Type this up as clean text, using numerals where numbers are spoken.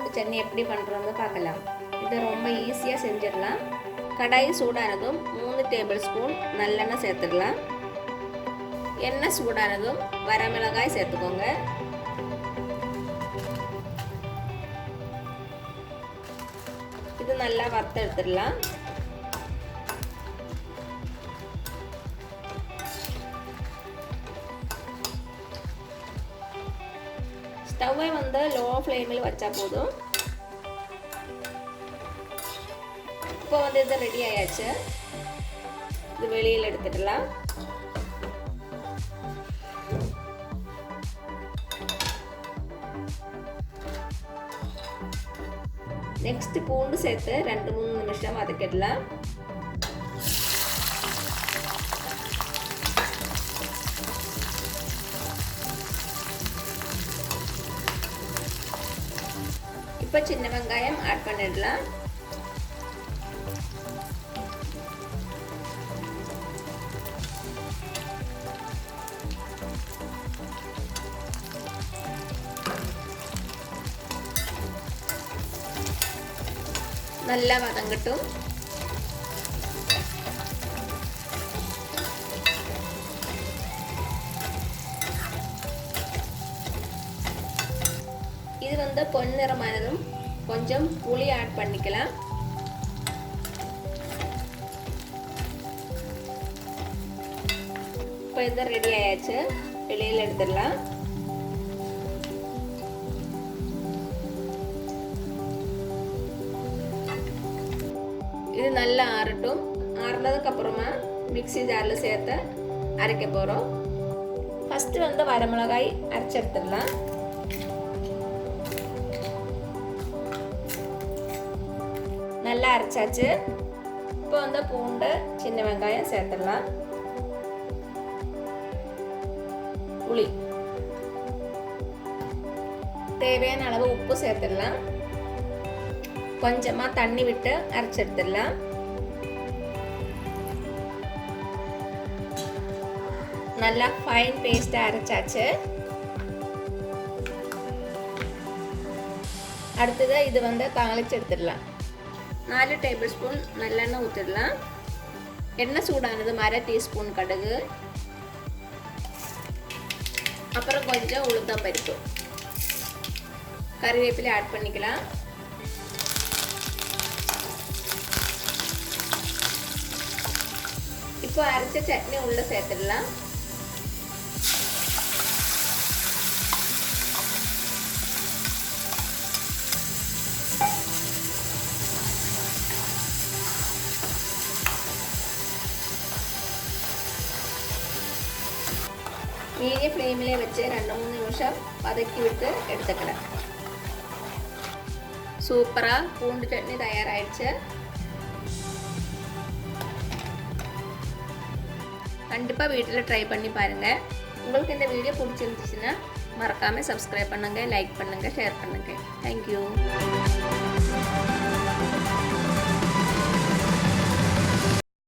பூண்டு சட்னி எப்படி பண்ணுறோம்னு பார்க்கலாம். இது ரொம்ப ஈஸியாக செஞ்சிடலாம். கடாய் சூடானதும் 3 டேபிள் ஸ்பூன் நல்லெண்ணெய் சேர்த்துடலாம். எண்ணெய் சூடானதும் வரமிளகாய் சேர்த்துக்கோங்க. இது நல்லா வறுத்து எடுத்துடலாம். ஸ்டவ்வை வந்து லோ ஃப்ளேமில் வச்சா போதும். இப்போ வந்து இது ரெடி ஆயாச்சு. இது வெளியில் எடுத்துடலாம். நெக்ஸ்ட் பூண்டு சேர்த்து 2-3 நிமிஷம் வதக்கிடலாம். இப்போ சின்ன வெங்காயம் ஆட் பண்ணிடலாம். நல்லா வதங்கட்டும். இது வந்து பொன்னிறமானதும் கொஞ்சம் புளி ஆட் பண்ணிக்கலாம். இப்போ இது ரெடி ஆயாச்சு. வெளியில் எடுத்துடலாம். இது நல்லா ஆறட்டும். ஆறுனதுக்கு அப்புறமா மிக்ஸி ஜாரில் சேர்த்து அரைக்க போகிறோம். ஃபஸ்ட்டு வந்து வரமிளகாய் அரைச்சி எடுத்துடலாம். நல்லா அரைச்சாச்சு. இப்போ வந்து பூண்டு சின்ன வெங்காயம் சேர்த்துடலாம். புளி, தேவையான அளவு உப்பு சேர்த்துடலாம். கொஞ்சமாக தண்ணி விட்டு அரைச்சி எடுத்துடலாம். நல்லா ஃபைன் பேஸ்ட்டாக அரைச்சாச்சு. அடுத்தது இது வந்து தாளிச்சு எடுத்துடலாம். 4 டேபிள் ஸ்பூன் நல்லெண்ணெய் ஊற்றிடலாம். எண்ணெய் சூடானது 1/2 டீஸ்பூன் கடுகு, அப்புறம் கொஞ்சம் உளுத்தம் பருப்பு, கறிவேப்பிலை ஆட் பண்ணிக்கலாம். இப்போ அரைச்ச சட்னி உள்ள சேர்த்துடலாம். மீடியம் ஃப்ளேமிலே வச்சு 2-3 நிமிஷம் வதக்கி விட்டு எடுத்துக்கலாம். சூப்பராக பூண்டு சட்னி தயாராகிடுச்சு. கண்டிப்பாக வீட்டில் ட்ரை பண்ணி பாருங்கள். உங்களுக்கு இந்த வீடியோ பிடிச்சிருந்துச்சுன்னா மறக்காமல் சப்ஸ்கிரைப் பண்ணுங்கள், லைக் பண்ணுங்கள், ஷேர் பண்ணுங்கள். தேங்க்யூ.